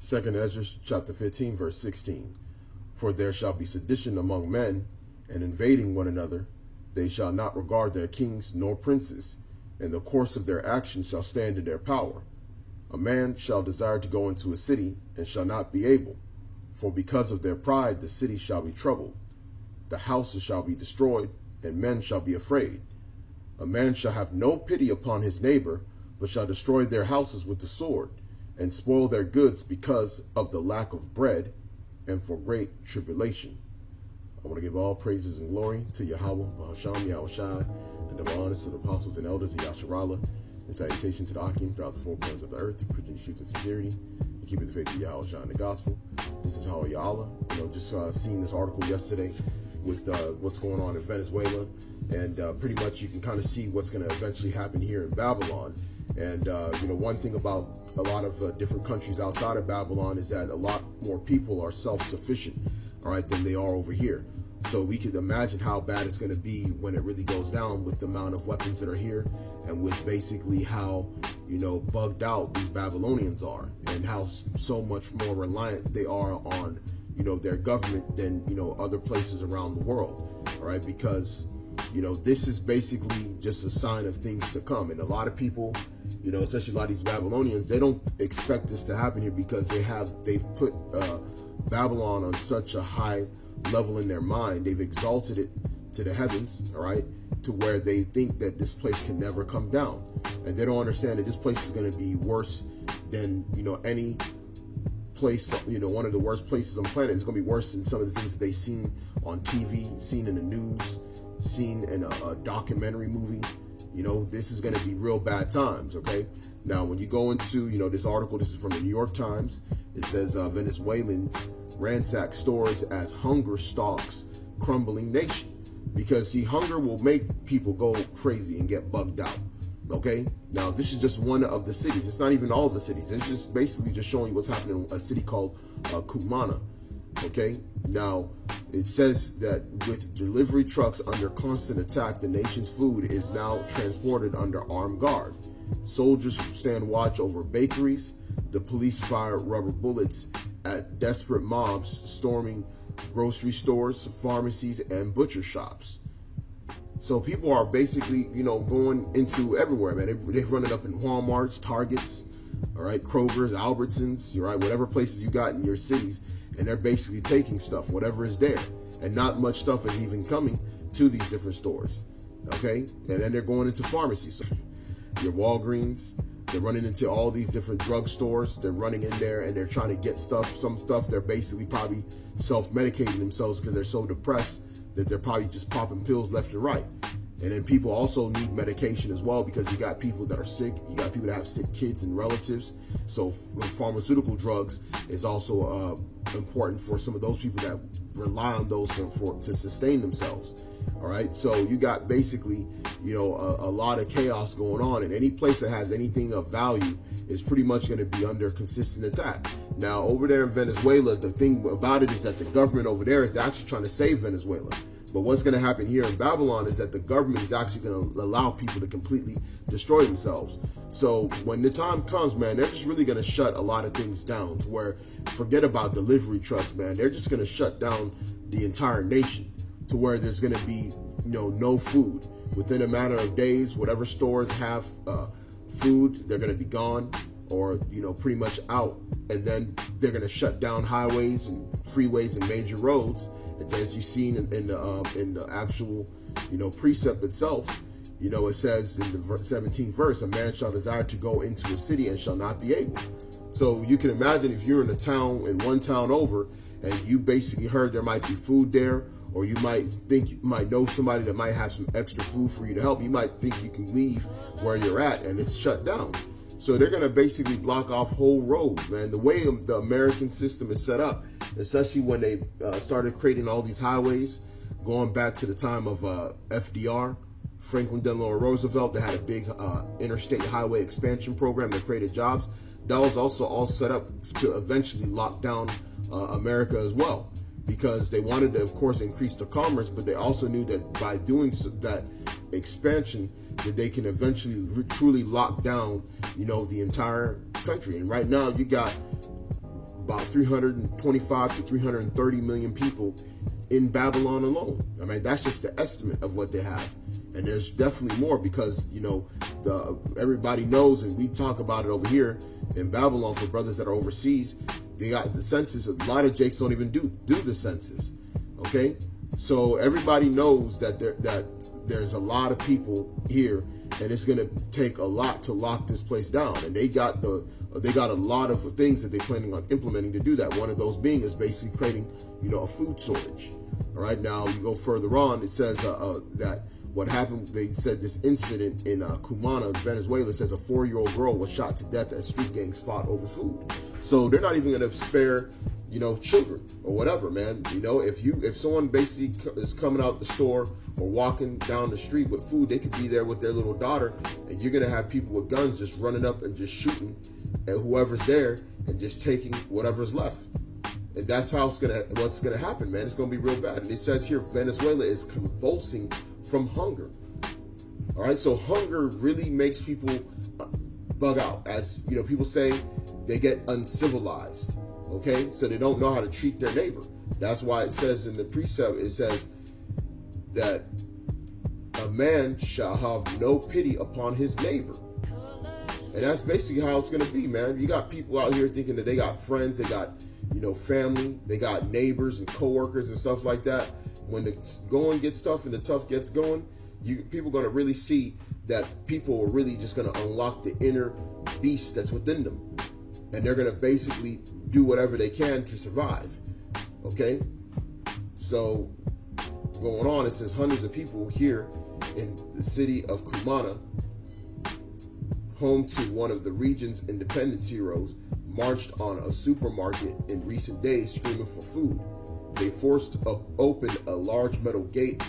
2 Ezra chapter 15, verse 16. For there shall be sedition among men, and invading one another. They shall not regard their kings nor princes, and the course of their actions shall stand in their power. A man shall desire to go into a city, and shall not be able. For because of their pride the city shall be troubled. The houses shall be destroyed, and men shall be afraid. A man shall have no pity upon his neighbor, but shall destroy their houses with the sword, and spoil their goods because of the lack of bread, and for great tribulation. I want to give all praises and glory to Yahweh, Bahasham, Yahushai, and the honors to the apostles and elders of Yasharallah, and salutation to the Akim throughout the four corners of the earth, preaching the truth and sincerity, and keeping the faith of Yahushai and the gospel. This is how Yahweh. Just seeing this article yesterday with what's going on in Venezuela, and pretty much you can kind of see what's going to eventually happen here in Babylon. And one thing about a lot of different countries outside of Babylon is that a lot more people are self-sufficient, all right, than they are over here. So we could imagine how bad it's going to be when it really goes down with the amount of weapons that are here, and with basically how, bugged out these Babylonians are, and how so much more reliant they are on, their government than, other places around the world, all right, because, this is basically just a sign of things to come. And a lot of people, especially a lot of these Babylonians, they don't expect this to happen here because they've put Babylon on such a high level in their mind. They've exalted it to the heavens, all right, to where they think that this place can never come down. And they don't understand that this place is going to be worse than, any place, one of the worst places on the planet. It's going to be worse than some of the things that they've seen on TV, seen in the news, seen in a documentary movie. This is going to be real bad times, okay? Now, when you go into, this article, this is from the New York Times. It says Venezuelans ransack stores as hunger stalks crumbling nation. Because, see, hunger will make people go crazy and get bugged out, okay? Now, this is just one of the cities. It's not even all the cities. It's just basically just showing you what's happening in a city called Kumana, okay? Now, it says that with delivery trucks under constant attack, the nation's food is now transported under armed guard. Soldiers stand watch over bakeries. The police fire rubber bullets at desperate mobs storming grocery stores, pharmacies, and butcher shops. So people are basically, going into everywhere, man. They're running up in Walmarts, Targets, all right, Kroger's, Albertsons, right, whatever places you got in your cities, and they're basically taking stuff, whatever is there. And not much stuff is even coming to these different stores, okay? And then they're going into pharmacies. So your Walgreens, they're running into all these different drugstores. They're running in there and they're trying to get stuff. Some stuff they're basically probably self-medicating themselves because they're so depressed that they're probably just popping pills left and right. And then people also need medication as well, because you got people that are sick. You got people that have sick kids and relatives. So pharmaceutical drugs is also important for some of those people that rely on those to sustain themselves. All right, so you got basically, a lot of chaos going on, and any place that has anything of value is pretty much going to be under consistent attack. Now, over there in Venezuela, the thing about it is that the government over there is actually trying to save Venezuela. But what's going to happen here in Babylon is that the government is actually going to allow people to completely destroy themselves. So when the time comes, man, they're just really going to shut a lot of things down to where, forget about delivery trucks, man. They're just going to shut down the entire nation to where there's going to be, no food. Within a matter of days, whatever stores have food, they're going to be gone or, pretty much out. And then they're going to shut down highways and freeways and major roads. As you've seen in the actual, precept itself, it says in the 17th verse, a man shall desire to go into a city and shall not be able. So you can imagine if you're in a town, in one town over, and you basically heard there might be food there, or you might think you might know somebody that might have some extra food for you to help. You might think you can leave where you're at, and it's shut down. So they're going to basically block off whole roads, man. The way the American system is set up, especially when they started creating all these highways, going back to the time of FDR, Franklin Delano Roosevelt, they had a big interstate highway expansion program that created jobs. That was also all set up to eventually lock down America as well, because they wanted to, of course, increase the commerce, but they also knew that by doing that expansion, that they can eventually truly lock down, the entire country. And right now, you got about 325 to 330 million people in Babylon alone. I mean, that's just the estimate of what they have. And there's definitely more because, everybody knows, and we talk about it over here in Babylon for brothers that are overseas. They got the census. A lot of jakes don't even do the census. Okay, so everybody knows that there's a lot of people here, and it's going to take a lot to lock this place down. And they got a lot of things that they're planning on implementing to do that. One of those being is basically creating, a food shortage. All right, now you go further on. It says that what happened. They said this incident in Cumana, Venezuela. Says a 4-year-old girl was shot to death as street gangs fought over food. So they're not even going to spare, children or whatever, man. If someone basically is coming out the store or walking down the street with food, they could be there with their little daughter, and you're going to have people with guns just running up and just shooting at whoever's there and just taking whatever's left. And that's how what's gonna happen, man. It's gonna be real bad. And it says here, Venezuela is convulsing from hunger. All right, so hunger really makes people bug out. As people say, they get uncivilized. Okay, so they don't know how to treat their neighbor. That's why it says in the precept, it says that a man shall have no pity upon his neighbor. And that's basically how it's gonna be, man. You got people out here thinking that they got friends, they got family, they got neighbors and coworkers and stuff like that. When the going gets tough and the tough gets going, people are going to really see that people are really just going to unlock the inner beast that's within them. And they're going to basically do whatever they can to survive. Okay? So, going on, it says hundreds of people here in the city of Cumana, home to one of the region's independence heroes, marched on a supermarket in recent days screaming for food. They forced open a large metal gate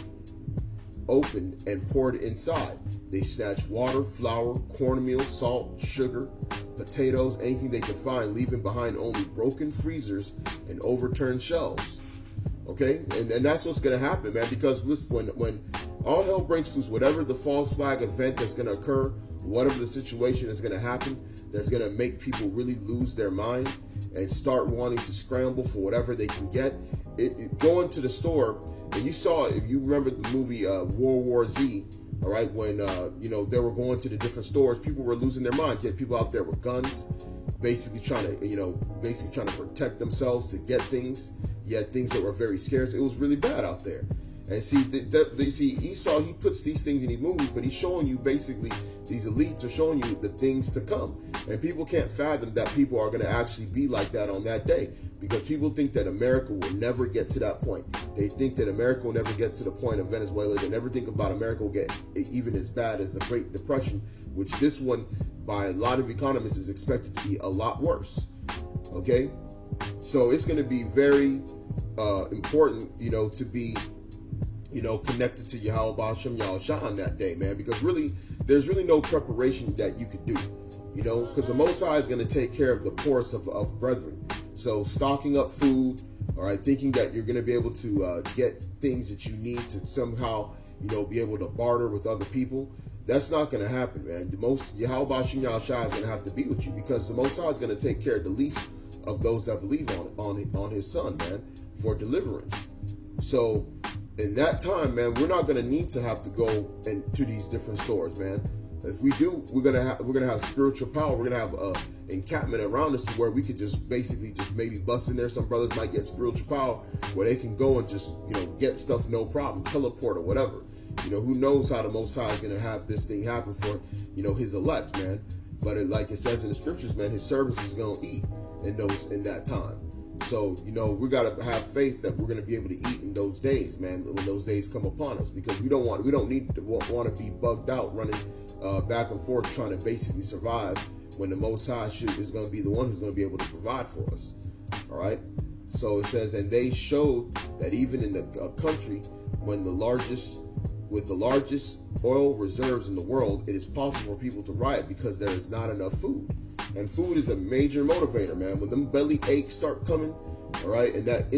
open and poured inside. They snatched water, flour, cornmeal, salt, sugar, potatoes, anything they could find, leaving behind only broken freezers and overturned shelves. Okay? And that's what's going to happen, man, because listen, when all hell breaks loose, whatever the false flag event that's going to occur, whatever the situation is going to happen, that's going to make people really lose their mind and start wanting to scramble for whatever they can get. Going to the store, and you saw, if you remember the movie World War Z, all right, when they were going to the different stores, people were losing their minds. You had people out there with guns, basically trying to protect themselves to get things. You had things that were very scarce. It was really bad out there. And see, Esau, he puts these things in these movies, but he's showing you basically, these elites are showing you the things to come. And people can't fathom that people are going to actually be like that on that day, because people think that America will never get to that point. They think that America will never get to the point of Venezuela. They never think about America will get even as bad as the Great Depression, which this one, by a lot of economists, is expected to be a lot worse. Okay? So it's going to be very important, to be connected to Yahweh Ba'ashem Yahushua on that day, man, because really, there's really no preparation that you could do, because the Most High is going to take care of the poorest of brethren. So stocking up food, all right, thinking that you're going to be able to get things that you need to somehow, be able to barter with other people, that's not going to happen, man. The most Yahweh Ba'ashem Yahushua is going to have to be with you, because the Most High is going to take care of the least of those that believe on His Son, man, for deliverance. So in that time, man, we're not going to need to have to go into these different stores, man. If we do, we're gonna have spiritual power. We're gonna have encampment around us to where we could just maybe bust in there. Some brothers might get spiritual power where they can go and just get stuff no problem, teleport or whatever. Who knows how the Most High is gonna have this thing happen for His elect, man. But like it says in the scriptures, man, His servants is gonna eat in that time. So, we got to have faith that we're going to be able to eat in those days, man, when those days come upon us, because we don't want to be bugged out running back and forth trying to basically survive when the Most High is going to be the one who's going to be able to provide for us. All right. So it says, and they showed that even in the country with the largest oil reserves in the world, it is possible for people to riot because there is not enough food. And food is a major motivator, man. When them belly aches start coming, all right, and that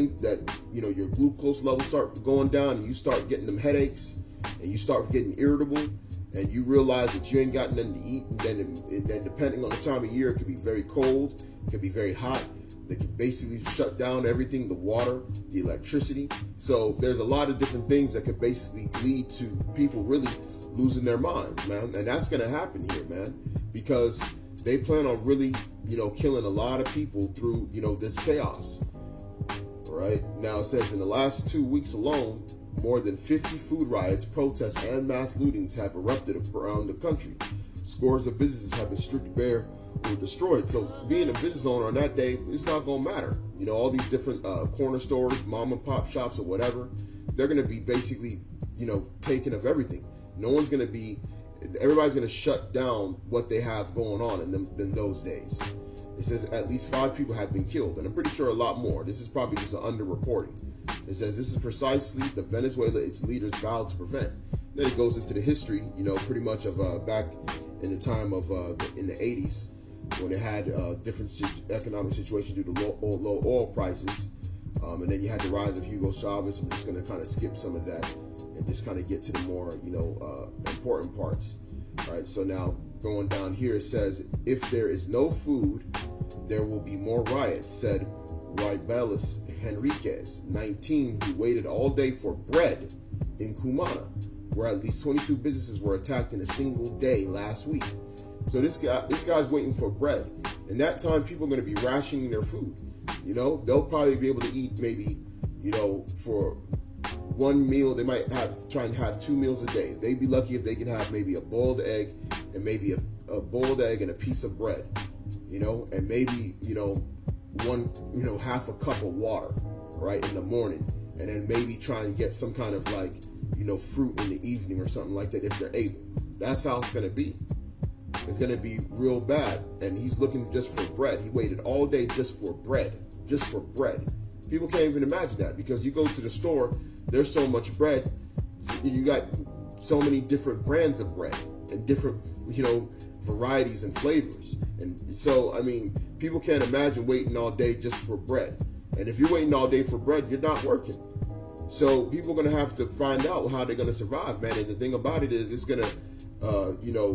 your glucose levels start going down, and you start getting them headaches, and you start getting irritable, and you realize that you ain't got nothing to eat, and then depending on the time of year, it could be very cold, it could be very hot. They can basically shut down everything, the water, the electricity. So there's a lot of different things that could basically lead to people really losing their minds, man. And that's going to happen here, man, because they plan on really, killing a lot of people through, this chaos. All right. Now it says in the last 2 weeks alone, more than 50 food riots, protests, and mass lootings have erupted around the country. Scores of businesses have been stripped bare or destroyed. So being a business owner on that day, it's not going to matter. All these different corner stores, mom and pop shops or whatever, they're going to be basically, taken of everything. No one's going to be, everybody's going to shut down what they have going on in those days. It says at least 5 people have been killed, and I'm pretty sure a lot more. This is probably just an underreporting. It says this is precisely the Venezuela its leaders vowed to prevent. Then it goes into the history, pretty much of back in the time of in the 80s, when they had different economic situations due to low oil prices, and then you had the rise of Hugo Chavez. I'm just going to kind of skip some of that and just kind of get to the more important parts. All right, so now going down here, it says if there is no food, there will be more riots, said Ribelis Henriquez, 19, who waited all day for bread in Cumana, where at least 22 businesses were attacked in a single day last week. So this guy's waiting for bread, and that time people are going to be rationing their food. They'll probably be able to eat maybe, for one meal. They might have to try and have 2 meals a day. They'd be lucky if they can have maybe a boiled egg and maybe a boiled egg and a piece of bread, and maybe one half a cup of water right in the morning, and then maybe try and get some kind of fruit in the evening or something like that if they're able. That's how it's going to be. It's going to be real bad. And he's looking just for bread. He waited all day just for bread. People can't even imagine that, because you go to the store, there's so much bread. You got so many different brands of bread and different, varieties and flavors. And so, people can't imagine waiting all day just for bread. And if you're waiting all day for bread, you're not working. So people are going to have to find out how they're going to survive, man. And the thing about it is, it's going to,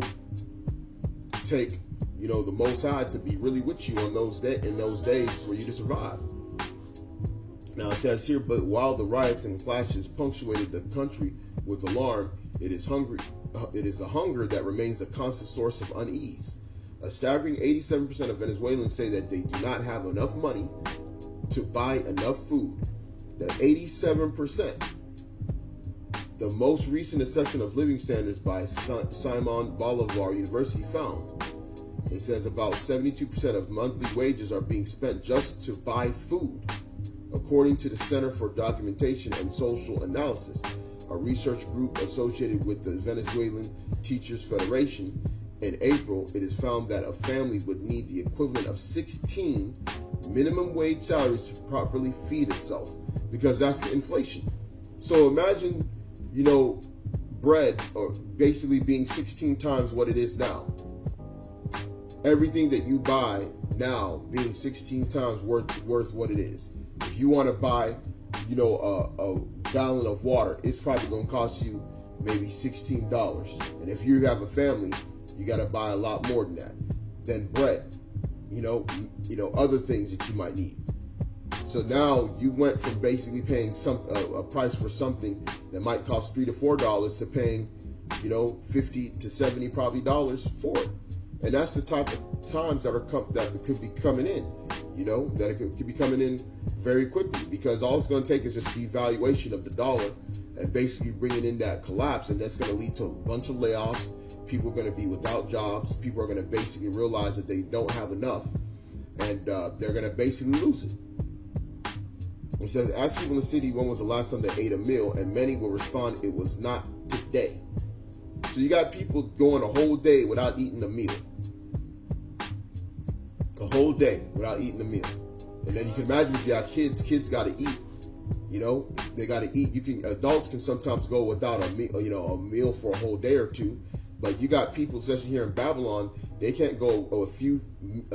take, the Most High to be really with you on in those days for you to survive. Now it says here, but while the riots and clashes punctuated the country with alarm, it is a hunger that remains a constant source of unease. A staggering 87% of Venezuelans say that they do not have enough money to buy enough food. That 87%. The most recent assessment of living standards by Simon Bolivar University found, it says about 72% of monthly wages are being spent just to buy food. According to the Center for Documentation and Social Analysis, a research group associated with the Venezuelan Teachers Federation, in April, it is found that a family would need the equivalent of 16 minimum wage salaries to properly feed itself, because that's the inflation. So imagine, bread or basically being 16 times what it is now. Everything that you buy now being 16 times worth what it is. If you want to buy, a gallon of water, it's probably going to cost you maybe $16. And if you have a family, you got to buy a lot more than that. Then bread, other things that you might need. So now you went from basically paying a price for something that might cost $3 to $4 to paying, $50 to $70 probably dollars for it. And that's the type of times that could be coming in, that it could be coming in very quickly, because all it's going to take is just devaluation of the dollar and basically bringing in that collapse, and that's going to lead to a bunch of layoffs. People are going to be without jobs. People are going to basically realize that they don't have enough, and they're going to basically lose it. It says, ask people in the city when was the last time they ate a meal, and many will respond, it was not today. So you got people going a whole day without eating a meal. A whole day without eating a meal. And then you can imagine if you have kids got to eat. They got to eat. Adults can sometimes go without a meal for a whole day or two. But you got people, especially here in Babylon, they can't go a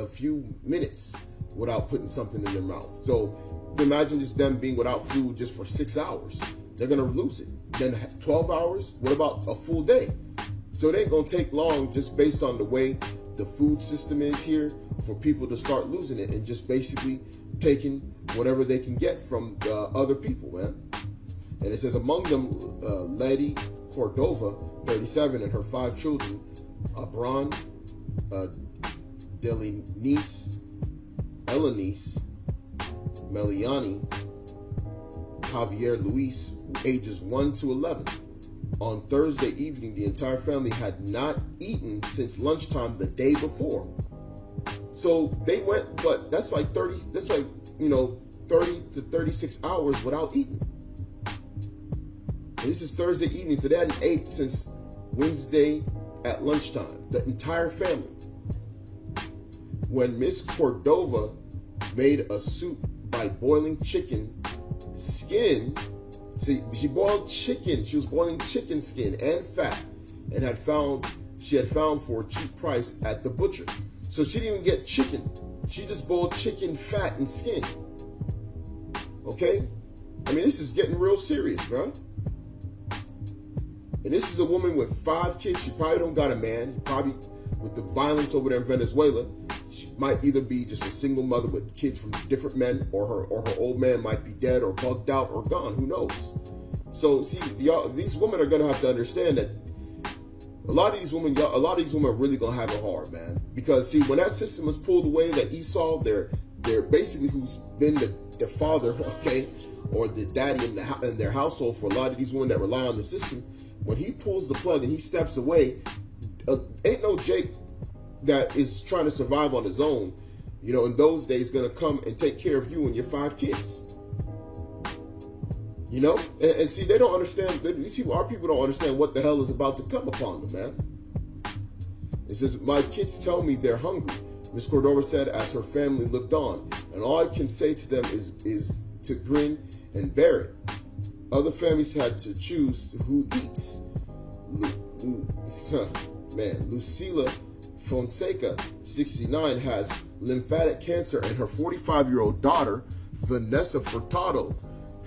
few minutes without putting something in their mouth. So imagine just them being without food just for 6 hours. They're going to lose it. Then 12 hours, what about a full day? So it ain't going to take long, just based on the way the food system is here. for people to start losing it and just basically taking whatever they can get from other people, man. And it says among them, Lady Cordova, 37, and her 5 children, Abran, Delinice, Elenice, Meliani, Javier Luis, ages 1 to 11. On Thursday evening, the entire family had not eaten since lunchtime the day before. So they went, but that's like 30 to 36 hours without eating. And this is Thursday evening, so they hadn't ate since Wednesday at lunchtime. The entire family. When Miss Cordova made a soup by boiling chicken skin, see, she boiled chicken. She was boiling chicken skin and fat, and she had found for a cheap price at the butcher. So she didn't even get chicken. She just boiled chicken fat and skin. Okay? I mean, this is getting real serious, bro. And this is a woman with 5 kids. She probably don't got a man. Probably with the violence over there in Venezuela, she might either be just a single mother with kids from different men, or her old man might be dead or bugged out or gone. Who knows? So see, y'all, these women are gonna have to understand that a lot of these women are really gonna have it hard, man. Because see, when that system was pulled away, that Esau, they're basically who's been the father, okay, or the daddy in their household for a lot of these women that rely on the system. When he pulls the plug and he steps away, ain't no Jake that is trying to survive on his own, in those days gonna come and take care of you and your 5 kids. And see, they don't understand. Our people don't understand what the hell is about to come upon them, man. It says, my kids tell me they're hungry, Miss Cordova said as her family looked on, and all I can say to them is to grin and bear it. Other families had to choose who eats. Lucila Fonseca, 69, has lymphatic cancer, and her 45-year-old daughter, Vanessa Furtado,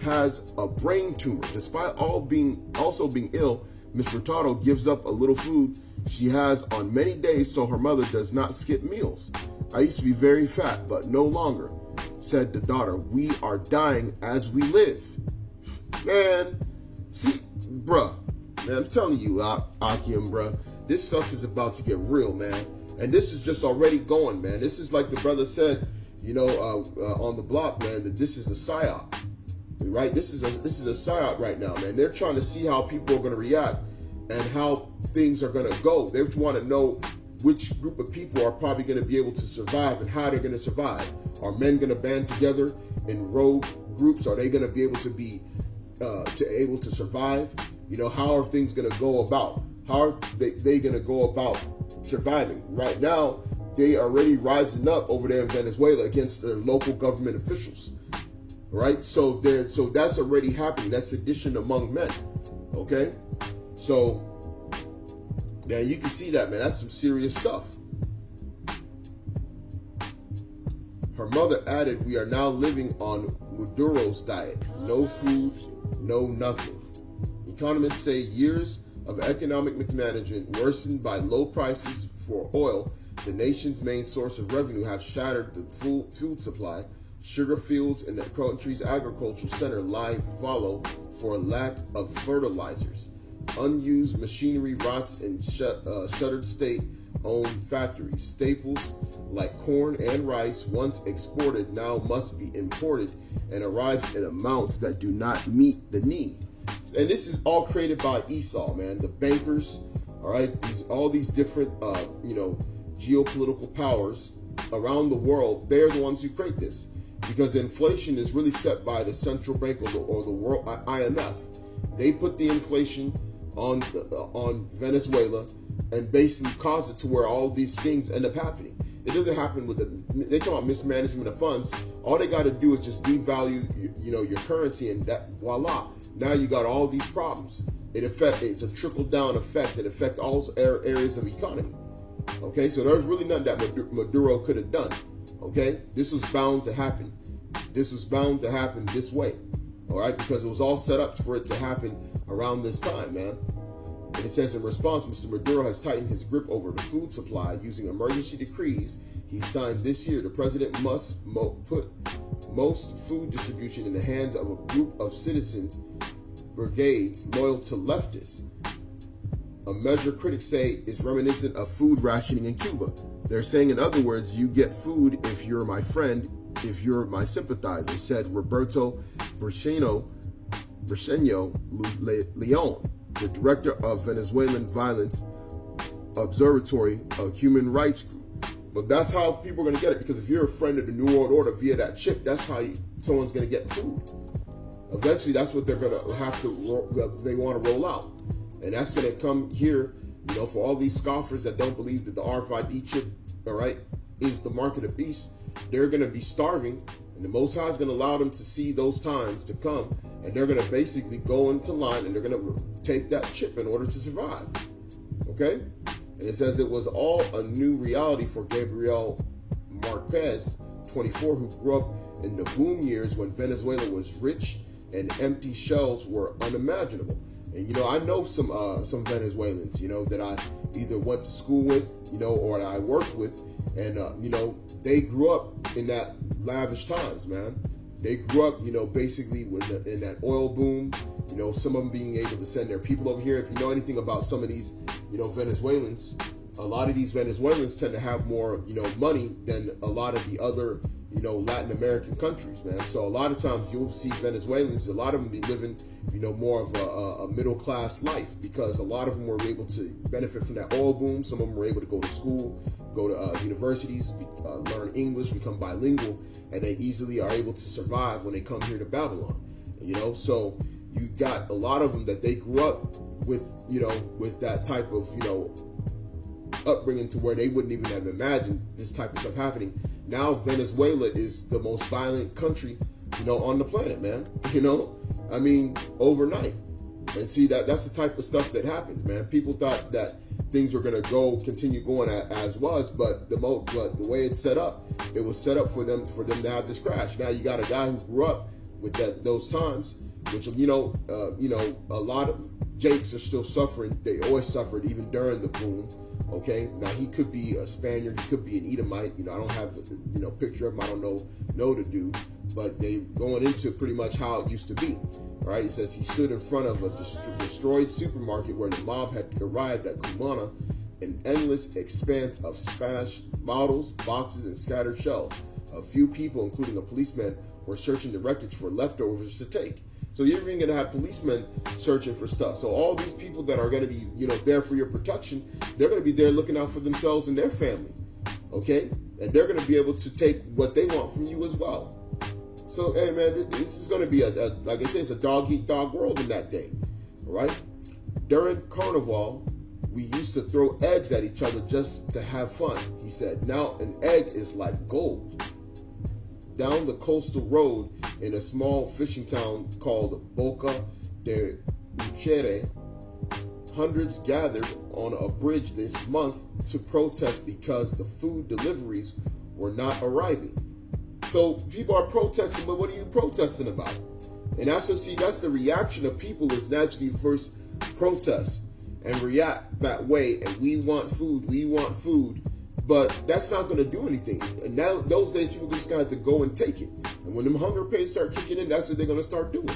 has a brain tumor. Despite also being ill, Miss Furtado gives up a little food she has on many days so her mother does not skip meals. I used to be very fat, but no longer, said the daughter. We are dying as we live. Man, see, bruh, man, I'm telling you, Akim, bruh, this stuff is about to get real, man. And this is just already going, man. This is like the brother said, on the block, man, that this is a psyop, right? This is a psyop right now, man. They're trying to see how people are going to react and how things are going to go. They want to know which group of people are probably going to be able to survive and how they're going to survive. Are men going to band together in rogue groups? Are they going to be able to be able to survive? How are things going to go about? How are they going to go about surviving? Right now, they are already rising up over there in Venezuela against their local government officials, right? So that's already happening. That's sedition among men, okay? So, man, you can see that, man. That's some serious stuff. Her mother added, we are now living on Maduro's diet. No food, no nothing. Economists say years of economic mismanagement worsened by low prices for oil, the nation's main source of revenue, have shattered the food supply. Sugar fields in the country's agricultural center lie fallow for lack of fertilizers. Unused machinery rots in shuttered state-owned factories. Staples like corn and rice, once exported, now must be imported and arrive in amounts that do not meet the need. And this is all created by Esau, man. The bankers, all right, all these different, geopolitical powers around the world. They're the ones who create this, because inflation is really set by the central bank or the world IMF. They put the inflation on Venezuela and basically cause it to where all these things end up happening. It doesn't happen they talk about mismanagement of funds. All they got to do is just devalue, your currency, and that voila. Now you got all these problems. It's a trickle-down effect that affects all areas of economy. Okay, so there's really nothing that Maduro could have done. Okay, this was bound to happen. This was bound to happen this way. All right, because it was all set up for it to happen around this time, man. And it says, in response, Mr. Maduro has tightened his grip over the food supply using emergency decrees. he signed this year. The president must put most food distribution in the hands of a group of citizens brigades loyal to leftists. A measure critics say is reminiscent of food rationing in Cuba. They're saying, in other words, you get food if you're my friend, if you're my sympathizer, said Roberto Briceño Leon, the director of Venezuelan Violence Observatory, a human rights group. But that's how people are going to get it, because if you're a friend of the New World Order via that chip, that's how someone's going to get food. Eventually, that's what they're going to have to, they want to roll out. And that's going to come here, you know, for all these scoffers that don't believe that the RFID chip, all right, is the mark of the beast. They're going to be starving, and the Most High is going to allow them to see those times to come, and they're going to basically go into line, and they're going to take that chip in order to survive. Okay? And it says it was all a new reality for Gabriel Marquez, 24, who grew up in the boom years when Venezuela was rich and empty shells were unimaginable. And, you know, I know some Venezuelans, you know, that I either went to school with, you know, or that I worked with. And, you know, they grew up in that lavish times, man. They grew up, you know, basically in that oil boom, you know, some of them being able to send their people over here. If you know anything about some of these, you know, Venezuelans, a lot of these Venezuelans tend to have more, you know, money than a lot of the other, you know, Latin American countries, man. So a lot of times you'll see Venezuelans, a lot of them be living, you know, more of a middle class life, because a lot of them were able to benefit from that oil boom. Some of them were able to go to school, go to universities, learn English, become bilingual, and they easily are able to survive when they come here to Babylon. You know, so you got a lot of them that they grew up with, you know, with that type of, you know, upbringing to where they wouldn't even have imagined this type of stuff happening. Now Venezuela is the most violent country, you know, on the planet, man. You know, I mean, overnight. And see, that's the type of stuff that happens, man. People thought that things were going to continue going as was, but the way it's set up, it was set up for them to have this crash. Now you got a guy who grew up with those times, which, you know, a lot of Jakes are still suffering. They always suffered, even during the boom. Okay, now he could be a Spaniard, he could be an Edomite. You know, I don't have picture of him. I don't know the dude, but they going into pretty much how it used to be. All right, it says he stood in front of a destroyed supermarket where the mob had arrived at Cumana, an endless expanse of smashed models, boxes, and scattered shells. A few people, including a policeman, were searching the wreckage for leftovers to take. So you're even going to have policemen searching for stuff. So all these people that are going to be, you know, there for your protection, they're going to be there looking out for themselves and their family. Okay? And they're going to be able to take what they want from you as well. So, hey, man, this is going to be like I say, it's a dog-eat-dog world in that day. All right? During Carnival, we used to throw eggs at each other just to have fun, he said. Now an egg is like gold. Down the coastal road in a small fishing town called Boca de Uchere, hundreds gathered on a bridge this month to protest because the food deliveries were not arriving. So people are protesting, but what are you protesting about? And that's the reaction of people is naturally first protest and react that way. And we want food. But that's not going to do anything. And now, those days, people just got to go and take it. And when them hunger pains start kicking in, that's what they're going to start doing.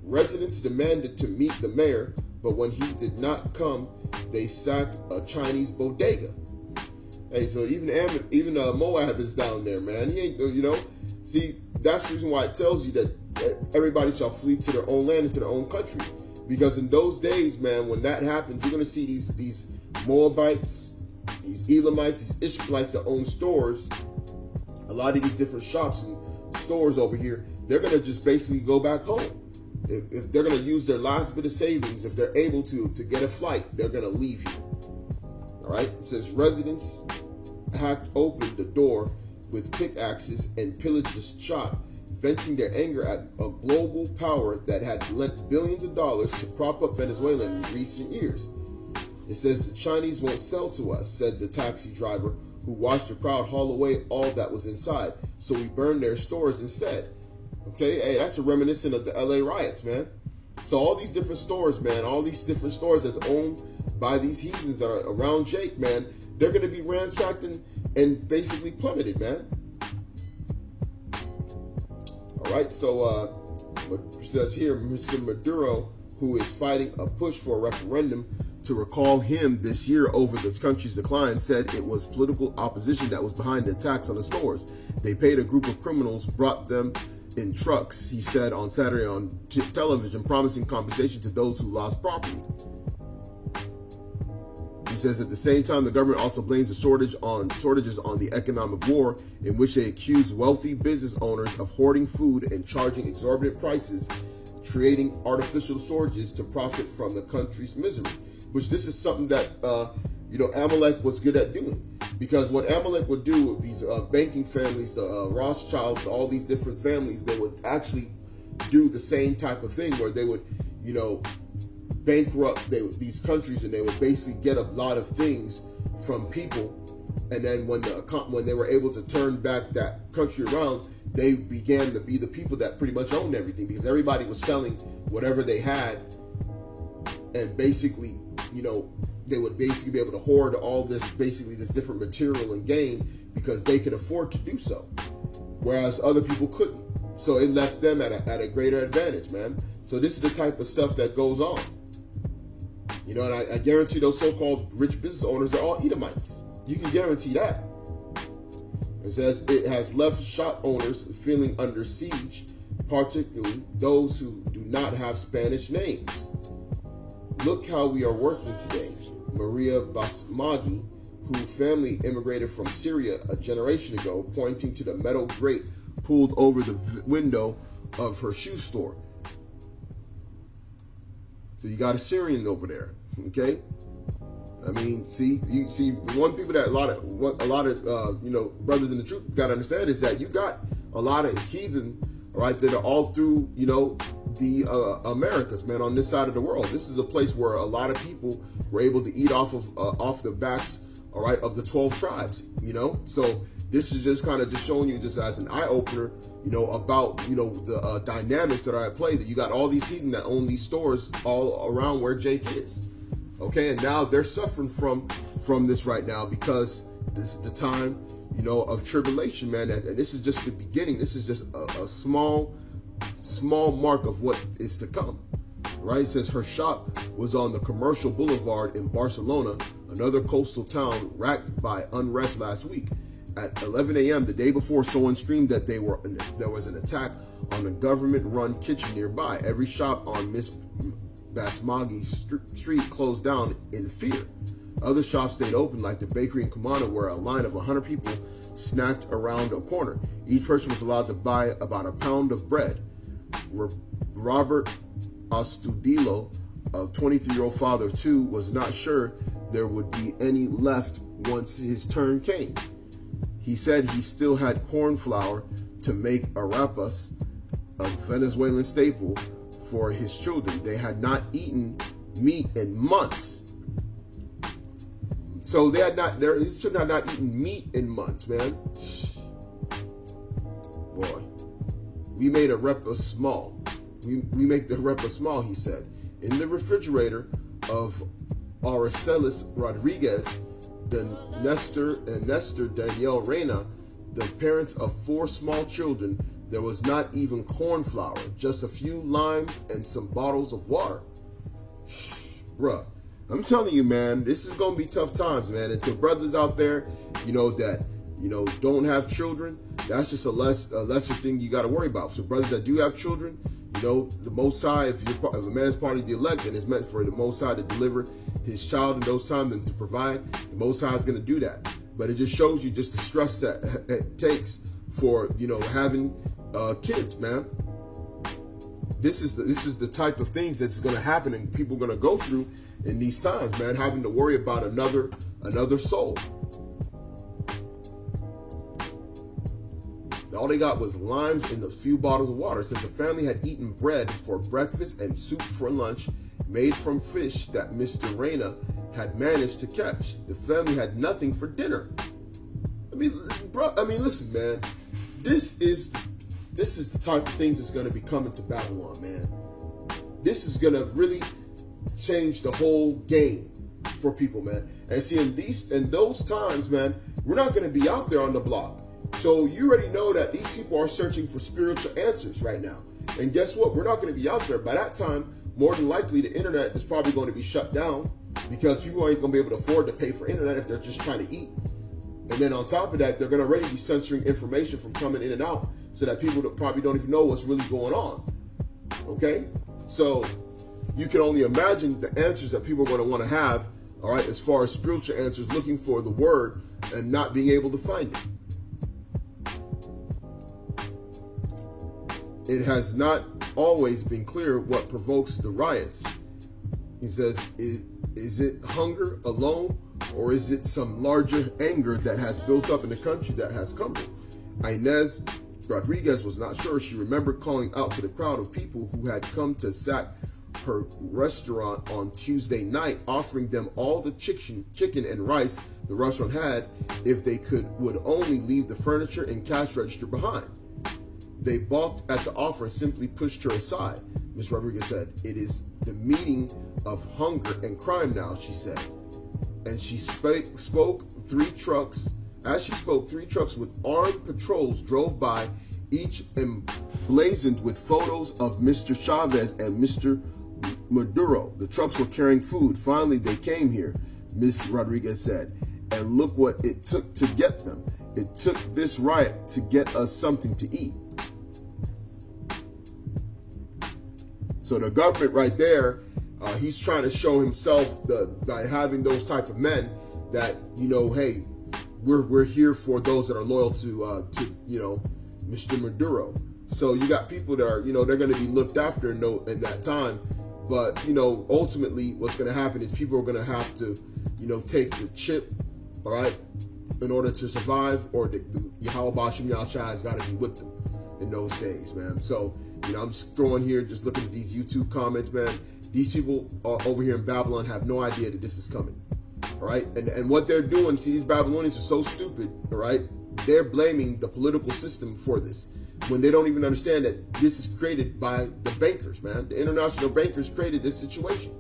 Residents demanded to meet the mayor, but when he did not come, they sacked a Chinese bodega. Hey, so even Moab is down there, man. He ain't, you know. See, that's the reason why it tells you that everybody shall flee to their own land and to their own country. Because in those days, man, when that happens, you're going to see these Moabites, these Elamites, these Ishmaelites that own stores, a lot of these different shops and stores over here, they're going to just basically go back home. If they're going to use their last bit of savings, if they're able to get a flight, they're going to leave here. All right? It says residents hacked open the door with pickaxes and pillaged the shop, venting their anger at a global power that had lent billions of dollars to prop up Venezuela in recent years. It says the Chinese won't sell to us, said the taxi driver who watched the crowd haul away all that was inside. So we burned their stores instead. Okay, hey, that's a reminiscent of the LA riots, man. So all these different stores, man, all these different stores that's owned by these heathens that are around Jake, man, they're going to be ransacked and basically plummeted, man. All right, so what it says here, Mr. Maduro, who is fighting a push for a referendum to recall him this year over the country's decline, said it was political opposition that was behind the attacks on the stores. They paid a group of criminals, brought them in trucks, he said on Saturday on television, promising compensation to those who lost property. He says at the same time, the government also blames the shortages on the economic war, in which they accuse wealthy business owners of hoarding food and charging exorbitant prices, creating artificial shortages to profit from the country's misery. Which this is something that Amalek was good at doing, because what Amalek would do, these banking families, the Rothschilds, all these different families, they would actually do the same type of thing where they would, bankrupt these countries, and they would basically get a lot of things from people, and then when they were able to turn back that country around, they began to be the people that pretty much owned everything, because everybody was selling whatever they had, and basically, they would basically be able to hoard all this different material and gain because they could afford to do so, whereas other people couldn't. So it left them at a greater advantage, man. So this is the type of stuff that goes on. And I guarantee those so-called rich business owners are all Edomites. You can guarantee that. It says it has left shop owners feeling under siege, particularly those who do not have Spanish names. Look how we are working today. Maria Basmagi, whose family immigrated from Syria a generation ago, pointing to the metal grate pulled over the window of her shoe store. So you got a Syrian over there, okay? I mean, you see one people that a lot of brothers in the truth got to understand is that you got a lot of heathen, right, that are all through the Americas, man, on this side of the world. This is a place where a lot of people were able to eat off the backs, all right, of the 12 tribes, So this is just kind of just showing you, just as an eye opener, about the dynamics that are at play. That you got all these heathen that own these stores all around where Jake is, okay, and now they're suffering from this right now because this is the time, of tribulation, man, and this is just the beginning. This is just a small mark of what is to come, right? It says her shop was on the commercial boulevard in Barcelona, another coastal town racked by unrest last week. At 11 a.m. the day before, someone screamed that there was an attack on a government-run kitchen nearby. Every shop on Miss Basmagi's street closed down in fear. Other shops stayed open, like the bakery in Kumano, where a line of 100 people snacked around a corner. Each person was allowed to buy about a pound of bread. Robert Astudillo, a 23-year-old father of two, was not sure there would be any left once his turn came. He said he still had corn flour to make arepas, a Venezuelan staple, for his children. They had not eaten meat in months. So his children had not eaten meat in months, man. Boy, we made arepa small. We make the arepa small, he said. In the refrigerator of Aracelis Rodriguez, Nestor Danielle Reyna, the parents of 4 small children, there was not even corn flour, just a few limes and some bottles of water. Bruh, I'm telling you, man, this is going to be tough times, man. And to brothers out there, that, don't have children, that's just a lesser thing you got to worry about. So brothers that do have children, the Most High, if a man's part of the elect, then it's meant for the Most High to deliver his child in those times and to provide. The Most High is going to do that. But it just shows you just the stress that it takes for, having kids, man. This is the type of things that's going to happen and people are going to go through in these times, man, having to worry about another soul. All they got was limes and a few bottles of water. It says the family had eaten bread for breakfast and soup for lunch, made from fish that Mr. Reyna had managed to catch. The family had nothing for dinner. Listen, man. This is the type of things that's going to be coming to Babylon, man. This is going to really change the whole game for people, man. And see, in those times, man, we're not going to be out there on the block. So you already know that these people are searching for spiritual answers right now. And guess what? We're not going to be out there. By that time, more than likely, the internet is probably going to be shut down because people ain't going to be able to afford to pay for internet if they're just trying to eat. And then on top of that, they're going to already be censoring information from coming in and out so that people probably don't even know what's really going on. Okay? So you can only imagine the answers that people are going to want to have, all right, as far as spiritual answers, looking for the word and not being able to find it. It has not always been clear what provokes the riots. He says, is it hunger alone, or is it some larger anger that has built up in the country that has come? Inez Rodriguez was not sure. She remembered calling out to the crowd of people who had come to sack her restaurant on Tuesday night, offering them all the chicken and rice the restaurant had if they would only leave the furniture and cash register behind. They balked at the offer and simply pushed her aside. Ms. Rodriguez said, "It is the meeting of hunger and crime now," she said. And she spoke 3 trucks. As she spoke, 3 trucks with armed patrols drove by, each emblazoned with photos of Mr. Chavez and Mr. Maduro. The trucks were carrying food. Finally, they came here, Ms. Rodriguez said. And look what it took to get them. It took this riot to get us something to eat. So the government right there, he's trying to show himself by having those type of men that, you know, hey, we're here for those that are loyal to you know, Mr. Maduro. So you got people that are, you know, they're going to be looked after in that time. But, you know, ultimately what's going to happen is people are going to have to, you know, take the chip, all right, in order to survive, or the Yahweh Bashim Yahshua has got to be with them in those days, man. So, you know, I'm just throwing here, just looking at these YouTube comments, man. These people over here in Babylon have no idea that this is coming, all right? And what they're doing, see, these Babylonians are so stupid, all right? They're blaming the political system for this, when they don't even understand that this is created by the bankers, man. The international bankers created this situation,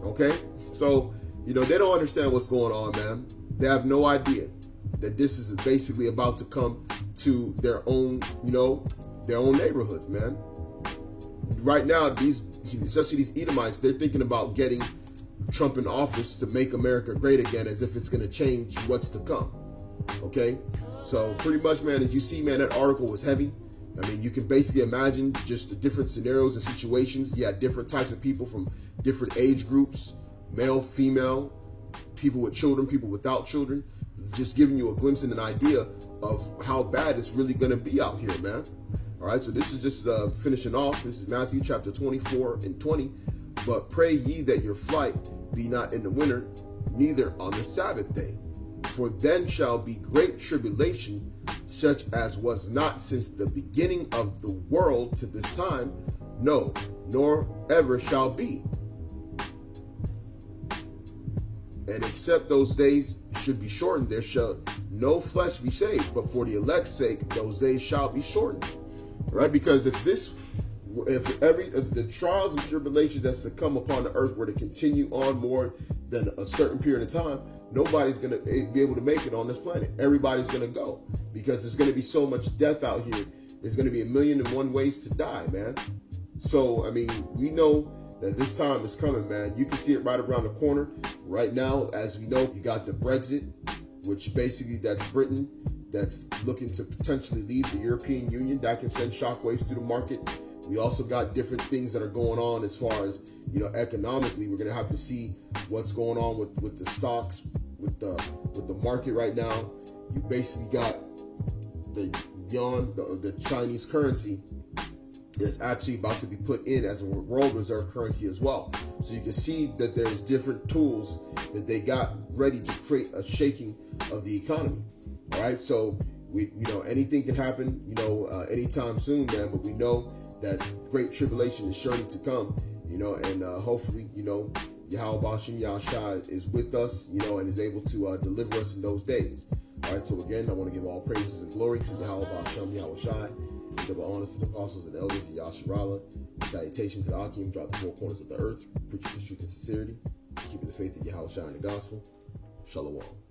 okay? So, you know, they don't understand what's going on, man. They have no idea that this is basically about to come to their own, you know, their own neighborhoods, man. Right now, especially these Edomites, they're thinking about getting Trump in office to make America great again, as if it's going to change what's to come. Okay? So pretty much, man, as you see, man, that article was heavy. I mean, you can basically imagine just the different scenarios and situations. You had different types of people from different age groups, male, female, people with children, people without children, just giving you a glimpse and an idea of how bad it's really going to be out here, man. All right, so this is just finishing off. This is Matthew chapter 24 and 20. But pray ye that your flight be not in the winter, neither on the Sabbath day. For then shall be great tribulation, such as was not since the beginning of the world to this time, no, nor ever shall be. And except those days should be shortened, there shall no flesh be saved. But for the elect's sake, those days shall be shortened. Right? Because if the trials and tribulations that's to come upon the earth were to continue on more than a certain period of time, nobody's going to be able to make it on this planet. Everybody's going to go, because there's going to be so much death out here. There's going to be 1,000,001 ways to die, man. So, I mean, we know that this time is coming, man. You can see it right around the corner. Right now, as we know, you got the Brexit, which basically that's Britain that's looking to potentially leave the European Union. That can send shockwaves through the market. We also got different things that are going on as far as, you know, economically. We're going to have to see what's going on with the stocks, with the market right now. You basically got the yuan, the Chinese currency, is actually about to be put in as a world reserve currency as well. So you can see that there's different tools that they got ready to create a shaking of the economy. All right, so anything can happen, anytime soon, man. But we know that great tribulation is surely to come, and hopefully, Yahweh Bashim Yahshua is with us, and is able to deliver us in those days. All right, so again, I want to give all praises and glory to Yahweh Bashim Yahshua, double honors to the apostles and elders of Yasharallah, salutation to the Akim throughout the four corners of the earth, preaching the truth and sincerity. keeping the faith in Yahweh Shai and the gospel. Shalom.